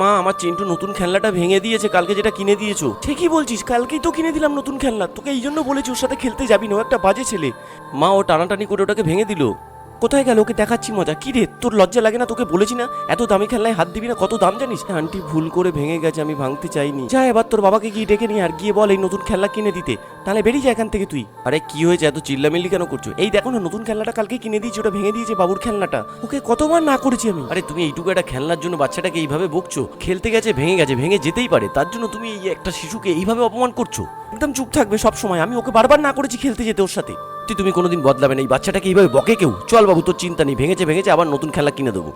মা আমার চিন্টু নতুন খেলনাটা ভেঙে দিয়েছে কালকে যেটা কিনে দিয়েছো। ঠিকই বলছিস, কালকেই তো কিনে দিলাম নতুন খেলনা, তোকে এই জন্য বলেছি ওর সাথে খেলতে যাবি না, ও একটা বাজে ছেলে। মা ও টানাটানি করে ওটাকে ভেঙে দিল। কোথায় গেল? ওকে দেখাচ্ছি মজা। কি রে তোর লজ্জা লাগে না? তোকে বলেছি না এত দামি খেলনায় হাত দিবি না, কত দাম জানিস? আন্টি ভুল করে ভেঙে গেছে, আমি ভাঙতে চাইনি। যা এবার তোর বাবাকে গিয়ে ডেকে নিয়ে আর গিয়ে বল এই নতুন খেলনা কিনে দিতে, তাহলে বেরিয়ে যায় এখান থেকে তুই। আরে কি হয়েছে, এত চিল্লামিল্লি কেন করছো? এই দেখো না নতুন খেলনাটা কালকে কিনে দিয়েছি, ওটা ভেঙে দিয়েছে বাবুর খেলনাটা। ওকে কতবার না করেছি আমি। আরে তুমি এইটুকু একটা খেলনার জন্য বাচ্চাটাকে এইভাবে বকছো? খেলতে গেছে ভেঙে গেছে, ভেঙে যেতেই পারে, তার জন্য তুমি এই একটা শিশুকে এইভাবে অপমান করছো? একদম চুপ থাকবে সব সময়। আমি ওকে বারবার না করেছি খেলতে যেতে ওর সাথে। তুমি কোনোদিন বদলাবে না, এই বাচ্চাটাকে এইভাবে বকে কেউ? চল বাবু তোর চিন্তা নেই, ভেঙেছে ভেঙেছে, আবার নতুন খেলা কিনে দেবো।